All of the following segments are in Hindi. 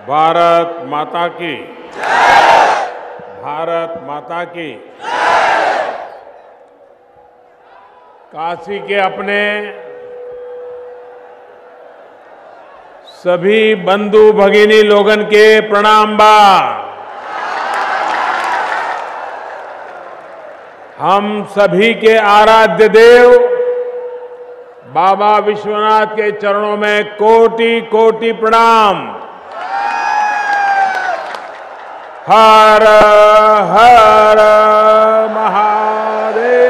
भारत माता की भारत माता की। काशी के अपने सभी बंधु भगिनी लोगन के प्रणाम बा। हम सभी के आराध्य देव बाबा विश्वनाथ के चरणों में कोटि कोटि प्रणाम। हर हर महादेव।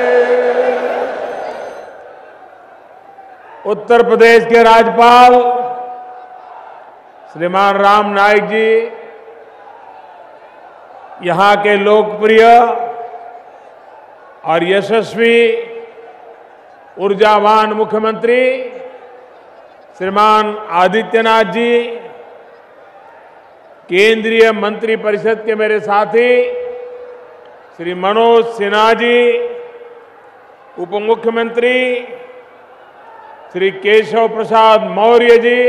उत्तर प्रदेश के राज्यपाल श्रीमान राम नाईक जी, यहां के लोकप्रिय और यशस्वी ऊर्जावान मुख्यमंत्री श्रीमान आदित्यनाथ जी, केंद्रीय मंत्रिपरिषद के मेरे साथी श्री मनोज सिन्हा जी, उप मुख्यमंत्री श्री केशव प्रसाद मौर्य जी,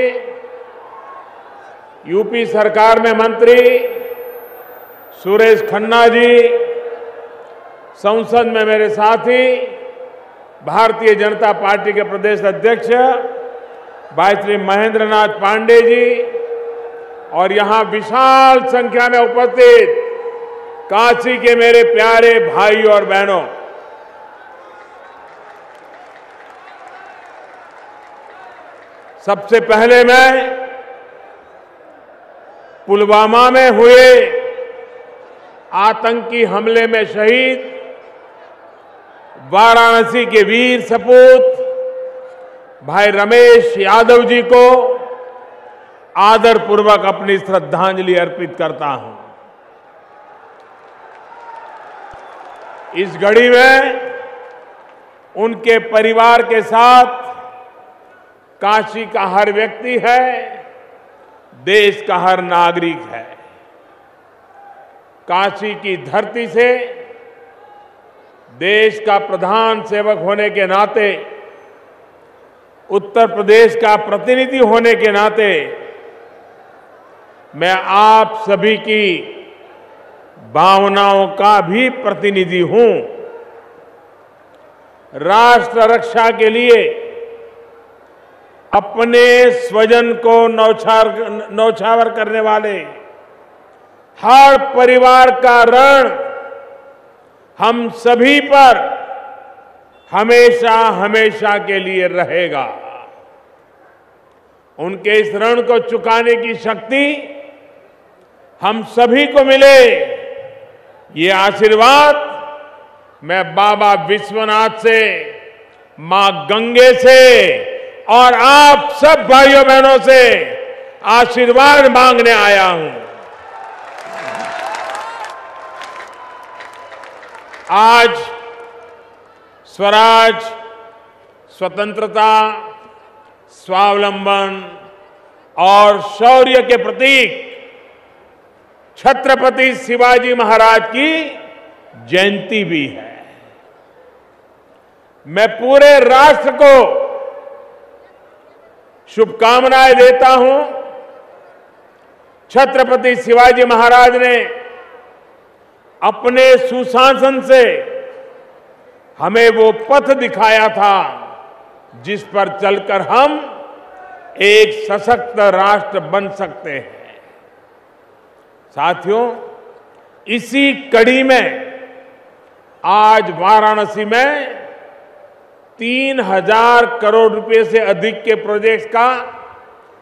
यूपी सरकार में मंत्री सुरेश खन्ना जी, संसद में मेरे साथी भारतीय जनता पार्टी के प्रदेश अध्यक्ष भाई श्री महेंद्र नाथ पांडे जी और यहां विशाल संख्या में उपस्थित काशी के मेरे प्यारे भाई और बहनों, सबसे पहले मैं पुलवामा में हुए आतंकी हमले में शहीद वाराणसी के वीर सपूत भाई रमेश यादव जी को आदर पूर्वक अपनी श्रद्धांजलि अर्पित करता हूं। इस घड़ी में उनके परिवार के साथ काशी का हर व्यक्ति है, देश का हर नागरिक है। काशी की धरती से देश का प्रधान सेवक होने के नाते, उत्तर प्रदेश का प्रतिनिधि होने के नाते मैं आप सभी की भावनाओं का भी प्रतिनिधि हूं। राष्ट्र रक्षा के लिए अपने स्वजन को न्यौछावर करने वाले हर परिवार का ऋण हम सभी पर हमेशा हमेशा के लिए रहेगा। उनके इस ऋण को चुकाने की शक्ति हम सभी को मिले, ये आशीर्वाद मैं बाबा विश्वनाथ से, मां गंगे से और आप सब भाइयों बहनों से आशीर्वाद मांगने आया हूं। आज स्वराज, स्वतंत्रता, स्वावलंबन और शौर्य के प्रतीक छत्रपति शिवाजी महाराज की जयंती भी है। मैं पूरे राष्ट्र को शुभकामनाएं देता हूं। छत्रपति शिवाजी महाराज ने अपने सुशासन से हमें वो पथ दिखाया था जिस पर चलकर हम एक सशक्त राष्ट्र बन सकते हैं। साथियों, इसी कड़ी में आज वाराणसी में 3000 करोड़ रुपए से अधिक के प्रोजेक्ट्स का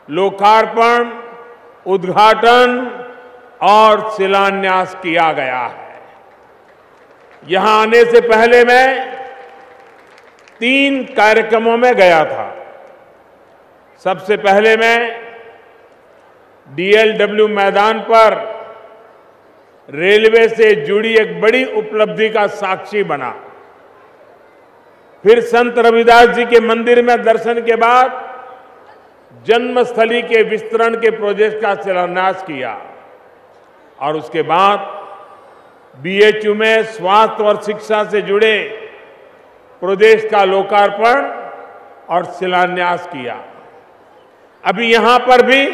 लोकार्पण, उद्घाटन और शिलान्यास किया गया है। यहां आने से पहले मैं 3 कार्यक्रमों में गया था। सबसे पहले मैं डीएलडब्ल्यू मैदान पर रेलवे से जुड़ी एक बड़ी उपलब्धि का साक्षी बना। फिर संत रविदास जी के मंदिर में दर्शन के बाद जन्मस्थली के विस्तरण के प्रोजेक्ट का शिलान्यास किया और उसके बाद बीएचयू में स्वास्थ्य और शिक्षा से जुड़े प्रोजेक्ट का लोकार्पण और शिलान्यास किया। अभी यहां पर भी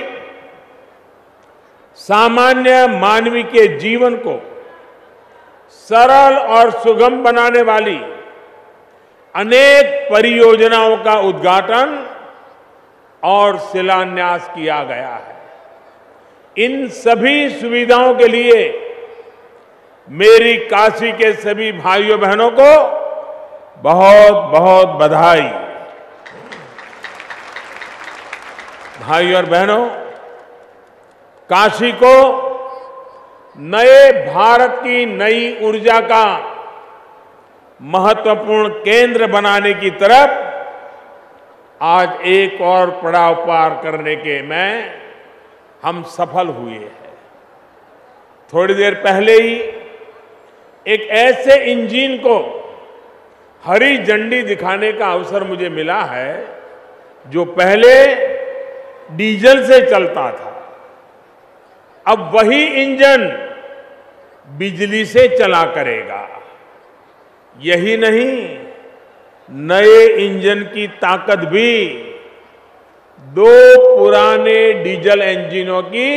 सामान्य मानवी के जीवन को सरल और सुगम बनाने वाली अनेक परियोजनाओं का उद्घाटन और शिलान्यास किया गया है। इन सभी सुविधाओं के लिए मेरी काशी के सभी भाइयों बहनों को बहुत बहुत बधाई। भाइयों और बहनों, काशी को नए भारत की नई ऊर्जा का महत्वपूर्ण केंद्र बनाने की तरफ आज एक और पड़ाव पार करने के में हम सफल हुए हैं। थोड़ी देर पहले ही एक ऐसे इंजन को हरी झंडी दिखाने का अवसर मुझे मिला है जो पहले डीजल से चलता था। अब वही इंजन बिजली से चला करेगा। यही नहीं, नए इंजन की ताकत भी 2 पुराने डीजल इंजनों की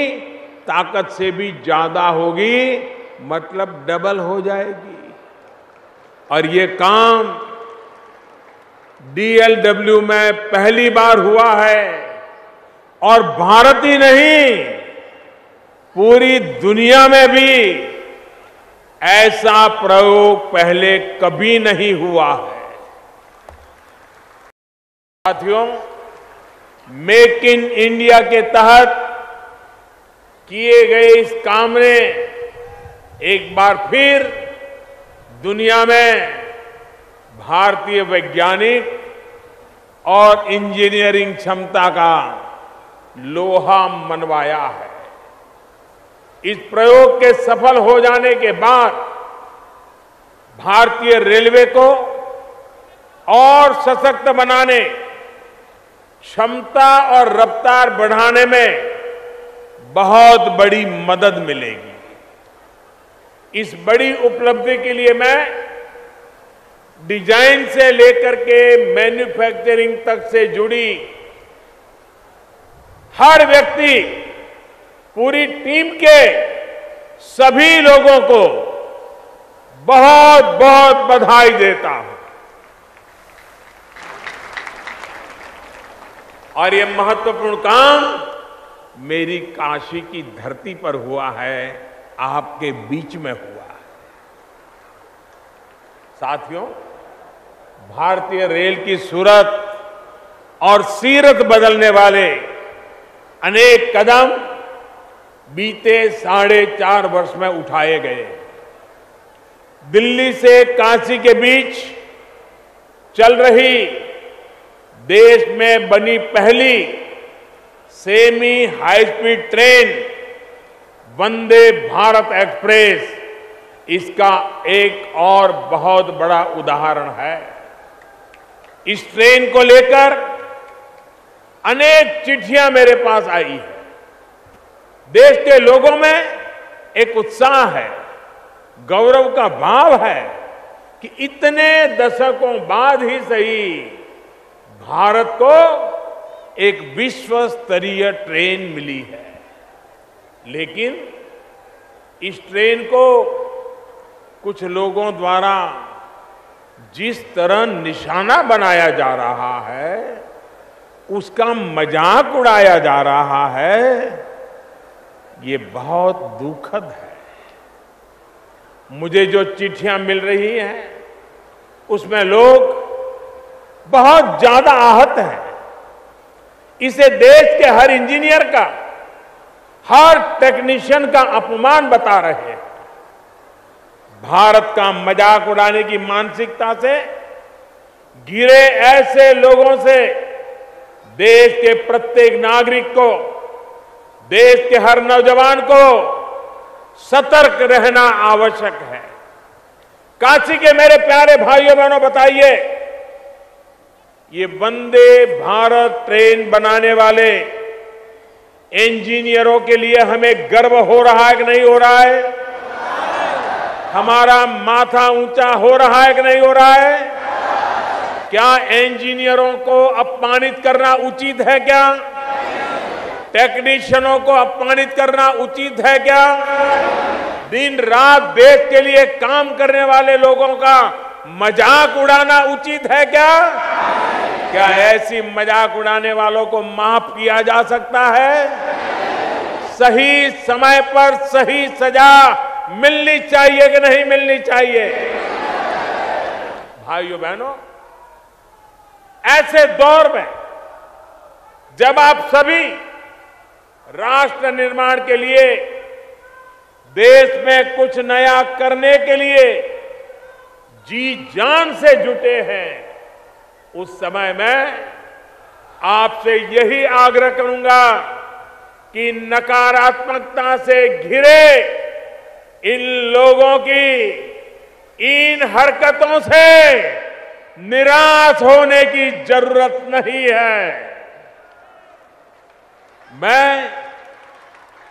ताकत से भी ज्यादा होगी, मतलब डबल हो जाएगी। और ये काम डीएलडब्ल्यू में पहली बार हुआ है और भारत ही नहीं, पूरी दुनिया में भी ऐसा प्रयोग पहले कभी नहीं हुआ है। साथियों, मेक इन इंडिया के तहत किए गए इस काम ने एक बार फिर दुनिया में भारतीय वैज्ञानिक और इंजीनियरिंग क्षमता का लोहा मनवाया है। इस प्रयोग के सफल हो जाने के बाद भारतीय रेलवे को और सशक्त बनाने, क्षमता और रफ्तार बढ़ाने में बहुत बड़ी मदद मिलेगी। इस बड़ी उपलब्धि के लिए मैं डिजाइन से लेकर के मैन्युफैक्चरिंग तक से जुड़ी हर व्यक्ति, पूरी टीम के सभी लोगों को बहुत बहुत बधाई देता हूं। और ये महत्वपूर्ण काम मेरी काशी की धरती पर हुआ है, आपके बीच में हुआ है। साथियों, भारतीय रेल की सूरत और सीरत बदलने वाले अनेक कदम बीते 4.5 वर्ष में उठाए गए। दिल्ली से काशी के बीच चल रही देश में बनी पहली semi high speed train Vande Bharat express इसका एक और बहुत बड़ा उदाहरण है। इस ट्रेन को लेकर अनेक चिट्ठियां मेरे पास आई है। देश के लोगों में एक उत्साह है, गौरव का भाव है कि इतने दशकों बाद ही सही भारत को एक विश्व स्तरीय ट्रेन मिली है। लेकिन इस ट्रेन को कुछ लोगों द्वारा जिस तरह निशाना बनाया जा रहा है, उसका मजाक उड़ाया जा रहा है, ये बहुत दुखद है। मुझे जो चिट्ठियां मिल रही हैं, उसमें लोग बहुत ज्यादा आहत हैं। इसे देश के हर इंजीनियर का, हर टेक्नीशियन का अपमान बता रहे हैं। भारत का मजाक उड़ाने की मानसिकता से घिरे ऐसे लोगों से देश के प्रत्येक नागरिक को, देश के हर नौजवान को सतर्क रहना आवश्यक है। काशी के मेरे प्यारे भाइयों बहनों, बताइए, ये वंदे भारत ट्रेन बनाने वाले इंजीनियरों के लिए हमें गर्व हो रहा है कि नहीं हो रहा है? हमारा माथा ऊंचा हो रहा है कि नहीं हो रहा है? क्या इंजीनियरों को अपमानित करना उचित है क्या? टेक्नीशियनों को अपमानित करना उचित है क्या? दिन रात देश के लिए काम करने वाले लोगों का मजाक उड़ाना उचित है क्या? क्या ऐसी मजाक उड़ाने वालों को माफ किया जा सकता है? सही समय पर सही सजा मिलनी चाहिए कि नहीं मिलनी चाहिए? भाइयों बहनों, ऐसे दौर में जब आप सभी राष्ट्र निर्माण के लिए, देश में कुछ नया करने के लिए जी जान से जुटे हैं, उस समय मैं आपसे यही आग्रह करूंगा कि नकारात्मकता से घिरे इन लोगों की इन हरकतों से निराश होने की जरूरत नहीं है। मैं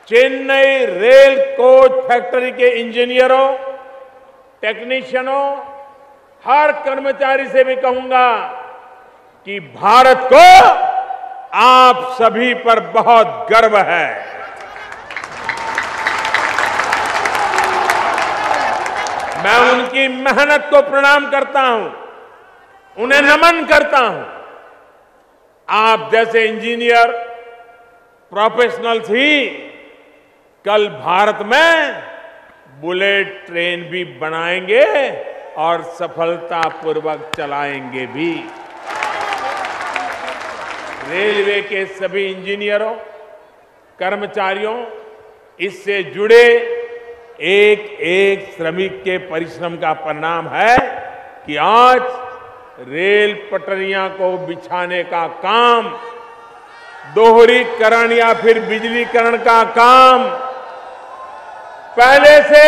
चेन्नई रेल कोच फैक्ट्री के इंजीनियरों, टेक्नीशियनों, हर कर्मचारी से भी कहूंगा कि भारत को आप सभी पर बहुत गर्व है। मैं उनकी मेहनत को प्रणाम करता हूं, उन्हें नमन करता हूं। आप जैसे इंजीनियर, प्रोफेशनल्स ही कल भारत में बुलेट ट्रेन भी बनाएंगे और सफलतापूर्वक चलाएंगे भी। रेलवे के सभी इंजीनियरों, कर्मचारियों, इससे जुड़े एक एक श्रमिक के परिश्रम का परिणाम है कि आज रेल पटरियां को बिछाने का काम, दोहरीकरण या फिर बिजलीकरण का काम पहले से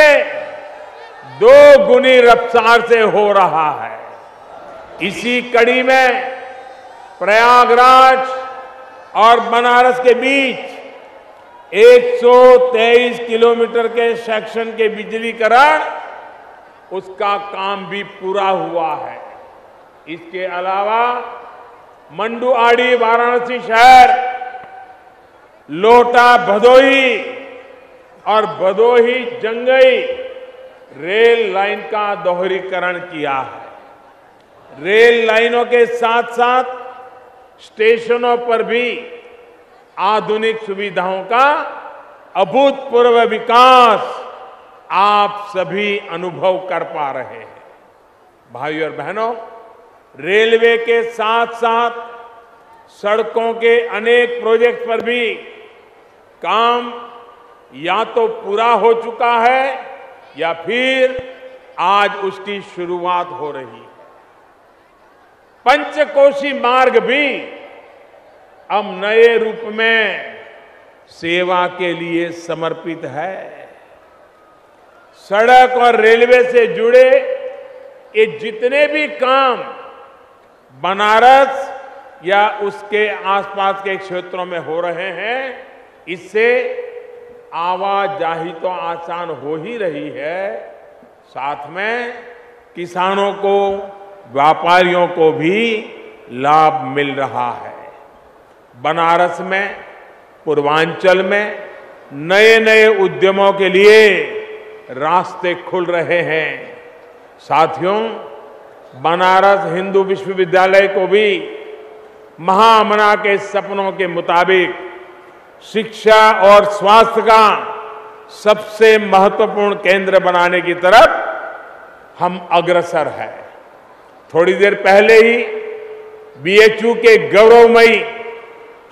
2 गुनी रफ्तार से हो रहा है। इसी कड़ी में प्रयागराज और बनारस के बीच 123 किलोमीटर के सेक्शन के बिजलीकरण, उसका काम भी पूरा हुआ है। इसके अलावा मंडुआड़ी वाराणसी शहर, लोहटा भदोही और भदोही जंगई रेल लाइन का दोहरीकरण किया है। रेल लाइनों के साथ साथ स्टेशनों पर भी आधुनिक सुविधाओं का अभूतपूर्व विकास आप सभी अनुभव कर पा रहे हैं। भाइयों और बहनों, रेलवे के साथ साथ सड़कों के अनेक प्रोजेक्ट पर भी काम या तो पूरा हो चुका है या फिर आज उसकी शुरुआत हो रही है। पंचकोशी मार्ग भी अब नए रूप में सेवा के लिए समर्पित है। सड़क और रेलवे से जुड़े ये जितने भी काम बनारस या उसके आसपास के क्षेत्रों में हो रहे हैं, इससे आवाजाही तो आसान हो ही रही है, साथ में किसानों को, व्यापारियों को भी लाभ मिल रहा है। बनारस में, पूर्वांचल में नए नए उद्यमों के लिए रास्ते खुल रहे हैं। साथियों, बनारस हिंदू विश्वविद्यालय को भी महामना के सपनों के मुताबिक शिक्षा और स्वास्थ्य का सबसे महत्वपूर्ण केंद्र बनाने की तरफ हम अग्रसर हैं। थोड़ी देर पहले ही बीएचयू के गौरवमयी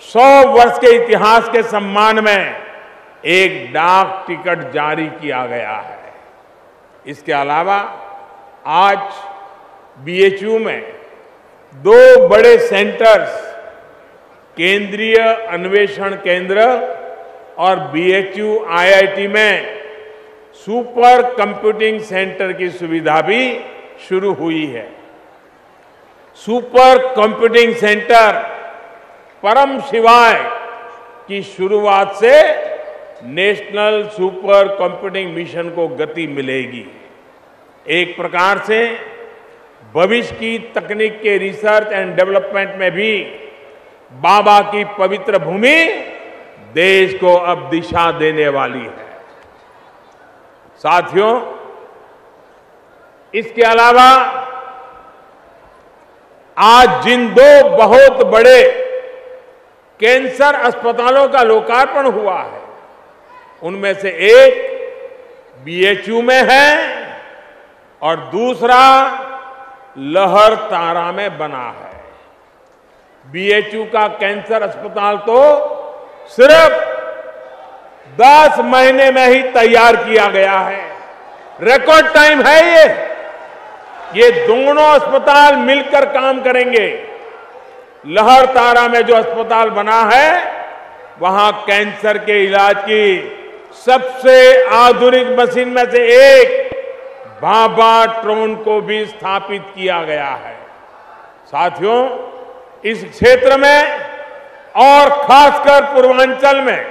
100 वर्ष के इतिहास के सम्मान में एक डाक टिकट जारी किया गया है। इसके अलावा आज बीएचयू में 2 बड़े सेंटर्स, केंद्रीय अन्वेषण केंद्र और बीएचयू आईआईटी में सुपर कंप्यूटिंग सेंटर की सुविधा भी शुरू हुई है। सुपर कंप्यूटिंग सेंटर परम शिवाय की शुरुआत से नेशनल सुपर कंप्यूटिंग मिशन को गति मिलेगी। एक प्रकार से भविष्य की तकनीक के रिसर्च एंड डेवलपमेंट में भी बाबा की पवित्र भूमि देश को अब दिशा देने वाली है। साथियों, इसके अलावा आज जिन दो बहुत बड़े कैंसर अस्पतालों का लोकार्पण हुआ है, उनमें से एक बीएचयू में है और दूसरा लहरतारा में बना है। बीएचयू का कैंसर अस्पताल तो सिर्फ 10 महीने में ही तैयार किया गया है। रिकॉर्ड टाइम है ये दोनों अस्पताल मिलकर काम करेंगे। लहरतारा में जो अस्पताल बना है, वहां कैंसर के इलाज की सबसे आधुनिक मशीन में से एक भाभा ट्रोन को भी स्थापित किया गया है। साथियों, इस क्षेत्र में और खासकर पूर्वांचल में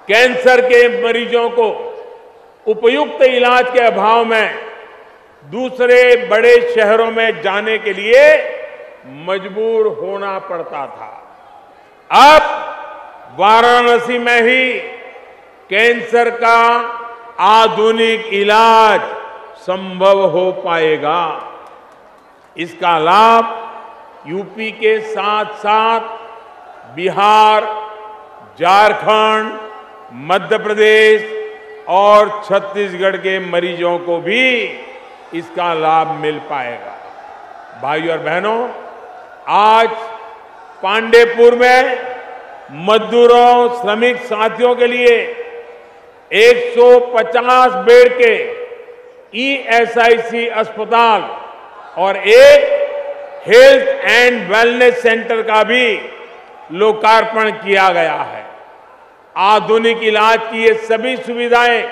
कैंसर के मरीजों को उपयुक्त इलाज के अभाव में दूसरे बड़े शहरों में जाने के लिए मजबूर होना पड़ता था। अब वाराणसी में ही कैंसर का आधुनिक इलाज संभव हो पाएगा। इसका लाभ यूपी के साथ साथ बिहार, झारखंड, मध्य प्रदेश और छत्तीसगढ़ के मरीजों को भी इसका लाभ मिल पाएगा। भाइयों और बहनों, आज पांडेपुर में मजदूरों, श्रमिक साथियों के लिए 150 बेड के ईएसआईसी अस्पताल और एक हेल्थ एंड वेलनेस सेंटर का भी लोकार्पण किया गया है। आधुनिक इलाज की ये सभी सुविधाएं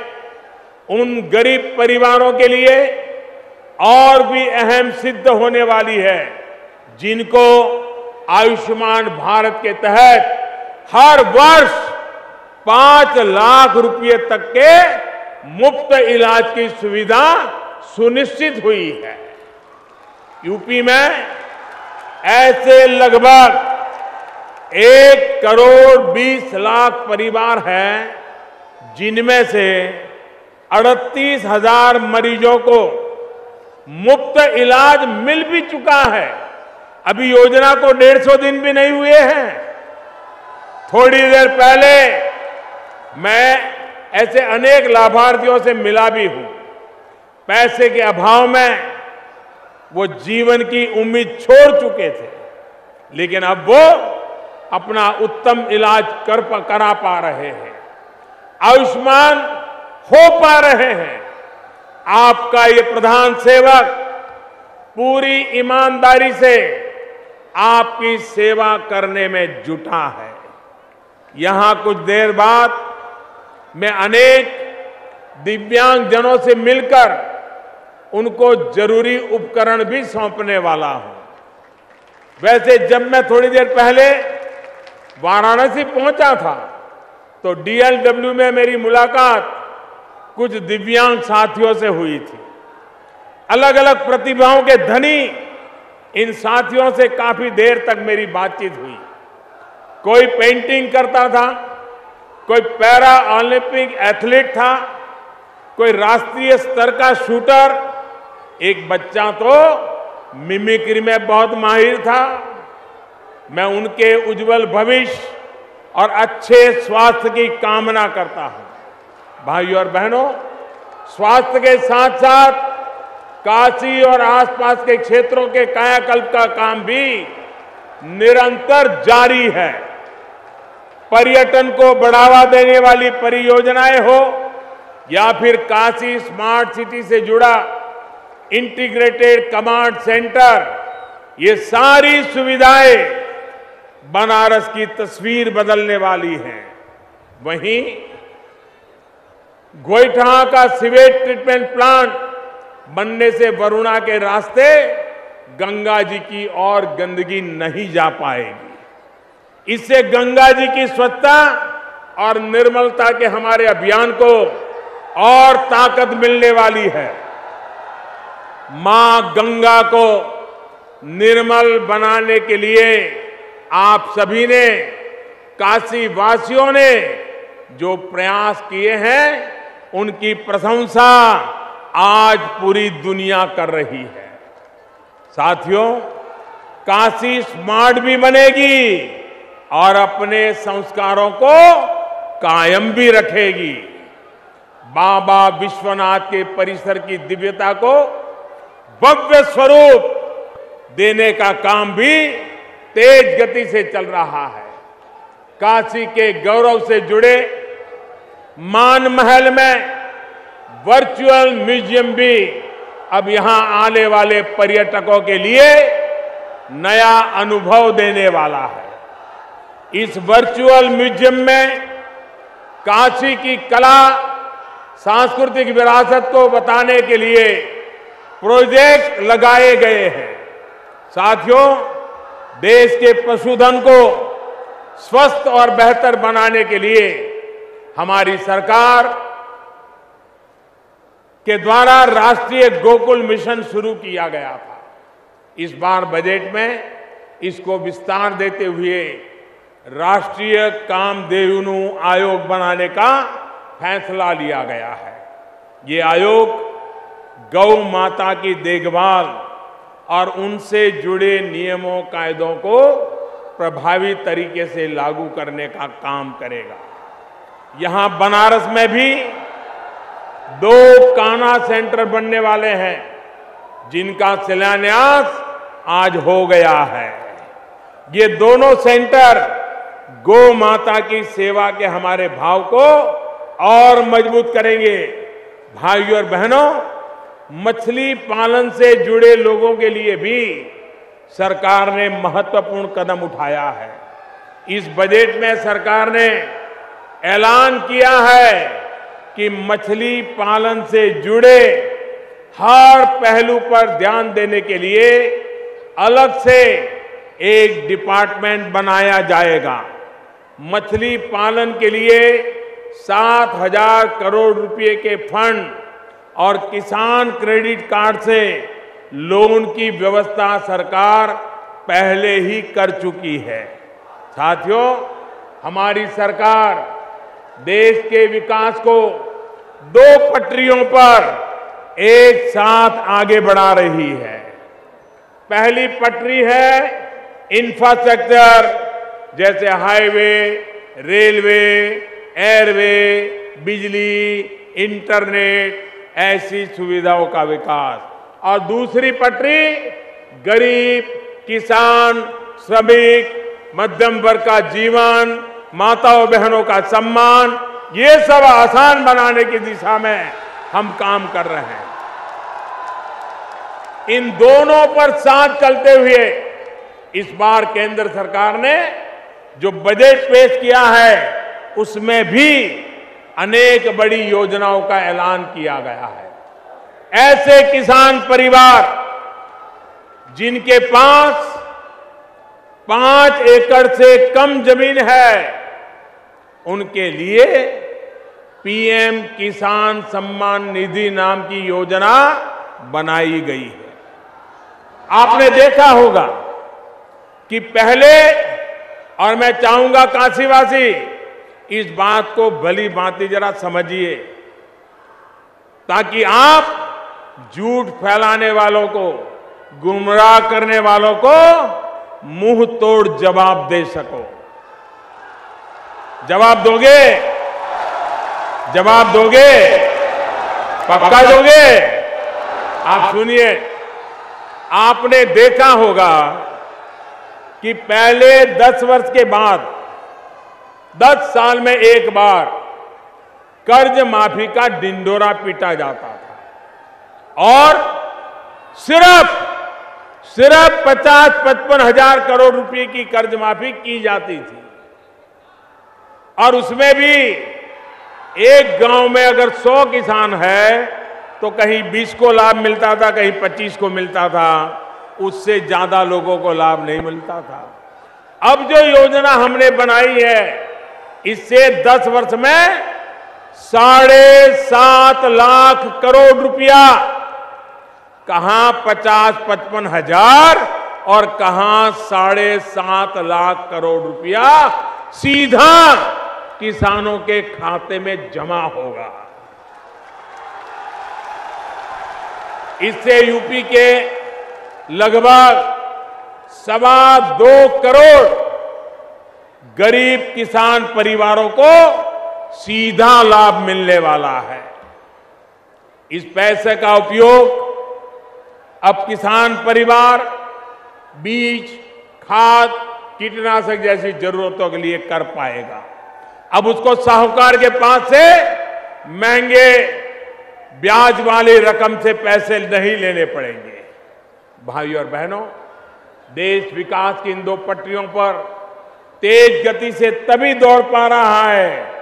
उन गरीब परिवारों के लिए और भी अहम सिद्ध होने वाली है, जिनको आयुष्मान भारत के तहत हर वर्ष 5 लाख रुपए तक के मुफ्त इलाज की सुविधा सुनिश्चित हुई है। यूपी में ऐसे लगभग 1 करोड़ 20 लाख परिवार हैं, जिनमें से 38,000 मरीजों को मुफ्त इलाज मिल भी चुका है। अभी योजना को 150 दिन भी नहीं हुए हैं। थोड़ी देर पहले मैं ऐसे अनेक लाभार्थियों से मिला भी हूं। पैसे के अभाव में वो जीवन की उम्मीद छोड़ चुके थे, लेकिन अब वो अपना उत्तम इलाज करा पा रहे हैं, आयुष्मान हो पा रहे हैं। आपका ये प्रधान सेवक पूरी ईमानदारी से आपकी सेवा करने में जुटा है। यहां कुछ देर बाद मैं अनेक दिव्यांगजनों से मिलकर उनको जरूरी उपकरण भी सौंपने वाला हूं। वैसे जब मैं थोड़ी देर पहले वाराणसी पहुंचा था, तो डीएलडब्ल्यू में मेरी मुलाकात कुछ दिव्यांग साथियों से हुई थी। अलग अलग प्रतिभाओं के धनी इन साथियों से काफी देर तक मेरी बातचीत हुई। कोई पेंटिंग करता था, कोई पैरा ओलंपिक एथलीट था, कोई राष्ट्रीय स्तर का शूटर, एक बच्चा तो मिमिक्री में बहुत माहिर था। मैं उनके उज्जवल भविष्य और अच्छे स्वास्थ्य की कामना करता हूं। भाइयों और बहनों, स्वास्थ्य के साथ साथ काशी और आसपास के क्षेत्रों के कायाकल्प का काम भी निरंतर जारी है। पर्यटन को बढ़ावा देने वाली परियोजनाएं हो या फिर काशी स्मार्ट सिटी से जुड़ा इंटीग्रेटेड कमांड सेंटर, ये सारी सुविधाएं बनारस की तस्वीर बदलने वाली हैं। वहीं गोइठा का सीवेज ट्रीटमेंट प्लांट बनने से वरुणा के रास्ते गंगा जी की और गंदगी नहीं जा पाएगी। इससे गंगा जी की स्वच्छता और निर्मलता के हमारे अभियान को और ताकत मिलने वाली है। मां गंगा को निर्मल बनाने के लिए आप सभी ने काशी वासियों ने जो प्रयास किए हैं उनकी प्रशंसा आज पूरी दुनिया कर रही है। साथियों, काशी स्मार्ट भी बनेगी और अपने संस्कारों को कायम भी रखेगी। बाबा विश्वनाथ के परिसर की दिव्यता को भव्य स्वरूप देने का काम भी तेज गति से चल रहा है। काशी के गौरव से जुड़े मान महल में वर्चुअल म्यूजियम भी अब यहां आने वाले पर्यटकों के लिए नया अनुभव देने वाला है। इस वर्चुअल म्यूजियम में काशी की कला, सांस्कृतिक विरासत को बताने के लिए प्रोजेक्ट लगाए गए हैं। साथियों, देश के पशुधन को स्वस्थ और बेहतर बनाने के लिए हमारी सरकार के द्वारा राष्ट्रीय गोकुल मिशन शुरू किया गया था। इस बार बजट में इसको विस्तार देते हुए राष्ट्रीय कामधेनु आयोग बनाने का फैसला लिया गया है। ये आयोग गौ माता की देखभाल और उनसे जुड़े नियमों कायदों को प्रभावी तरीके से लागू करने का काम करेगा। यहां बनारस में भी 2 कान्हा सेंटर बनने वाले हैं, जिनका शिलान्यास आज हो गया है। ये दोनों सेंटर गौ माता की सेवा के हमारे भाव को और मजबूत करेंगे। भाइयों और बहनों, मछली पालन से जुड़े लोगों के लिए भी सरकार ने महत्वपूर्ण कदम उठाया है। इस बजट में सरकार ने ऐलान किया है कि मछली पालन से जुड़े हर पहलू पर ध्यान देने के लिए अलग से एक डिपार्टमेंट बनाया जाएगा। मछली पालन के लिए 7,000 करोड़ रुपए के फंड और किसान क्रेडिट कार्ड से लोन की व्यवस्था सरकार पहले ही कर चुकी है। साथियों, हमारी सरकार देश के विकास को 2 पटरियों पर एक साथ आगे बढ़ा रही है। पहली पटरी है इंफ्रास्ट्रक्चर, जैसे हाईवे, रेलवे, एयरवे, बिजली, इंटरनेट, ऐसी सुविधाओं का विकास। और दूसरी पटरी गरीब, किसान, श्रमिक, मध्यम वर्ग का जीवन, माताओं बहनों का सम्मान, ये सब आसान बनाने की दिशा में हम काम कर रहे हैं। इन दोनों पर साथ चलते हुए इस बार केंद्र सरकार ने जो बजट पेश किया है उसमें भी अनेक बड़ी योजनाओं का ऐलान किया गया है। ऐसे किसान परिवार जिनके पास 5 एकड़ से कम जमीन है, उनके लिए पीएम किसान सम्मान निधि नाम की योजना बनाई गई है। आपने देखा होगा कि पहले, और मैं चाहूंगा काशीवासी इस बात को भली भांति जरा समझिए, ताकि आप झूठ फैलाने वालों को, गुमराह करने वालों को मुंह तोड़ जवाब दे सको। जवाब दोगे? जवाब दोगे? पक्का दोगे? आप सुनिए, आपने देखा होगा कि पहले 10 वर्ष के बाद 10 साल में एक बार कर्ज माफी का ढिंढोरा पीटा जाता था और सिर्फ 50-55 हजार करोड़ रुपए की कर्ज माफी की जाती थी। और उसमें भी एक गांव में अगर 100 किसान है तो कहीं 20 को लाभ मिलता था, कहीं 25 को मिलता था, उससे ज्यादा लोगों को लाभ नहीं मिलता था। अब जो योजना हमने बनाई है, इससे 10 वर्ष में 7.5 लाख करोड़ रुपया, कहां 50-55 हजार और कहां 7.5 लाख करोड़ रुपया सीधा किसानों के खाते में जमा होगा। इससे यूपी के लगभग 2.25 करोड़ गरीब किसान परिवारों को सीधा लाभ मिलने वाला है। इस पैसे का उपयोग अब किसान परिवार बीज, खाद, कीटनाशक जैसी जरूरतों के लिए कर पाएगा। अब उसको साहूकार के पास से महंगे ब्याज वाली रकम से पैसे नहीं लेने पड़ेंगे। भाइयों और बहनों, देश विकास की इन 2 पटरियों पर तेज गति से तभी दौड़ पा रहा है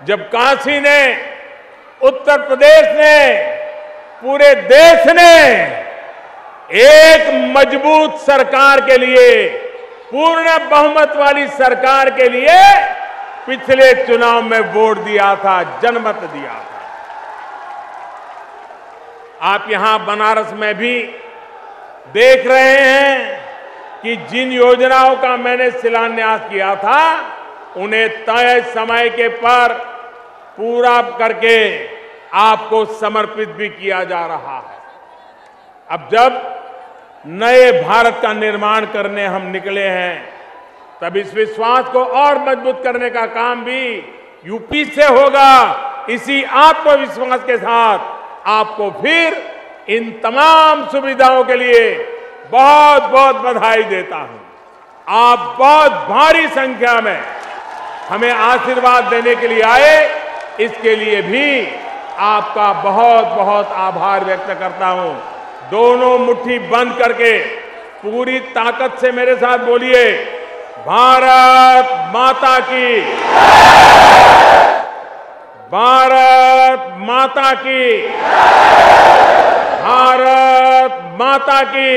जब काशी ने, उत्तर प्रदेश ने, पूरे देश ने एक मजबूत सरकार के लिए, पूर्ण बहुमत वाली सरकार के लिए पिछले चुनाव में वोट दिया था, जनमत दिया था। आप यहां बनारस में भी देख रहे हैं कि जिन योजनाओं का मैंने शिलान्यास किया था उन्हें तय समय के पर पूरा करके आपको समर्पित भी किया जा रहा है। अब जब नए भारत का निर्माण करने हम निकले हैं, तब इस विश्वास को और मजबूत करने का काम भी यूपी से होगा। इसी आत्मविश्वास के साथ आपको फिर इन तमाम सुविधाओं के लिए बहुत बहुत बधाई देता हूं। आप बहुत भारी संख्या में हमें आशीर्वाद देने के लिए आए, इसके लिए भी आपका बहुत बहुत आभार व्यक्त करता हूं। दोनों मुट्ठी बंद करके पूरी ताकत से मेरे साथ बोलिए, भारत माता की, भारत माता की, भारत माता की।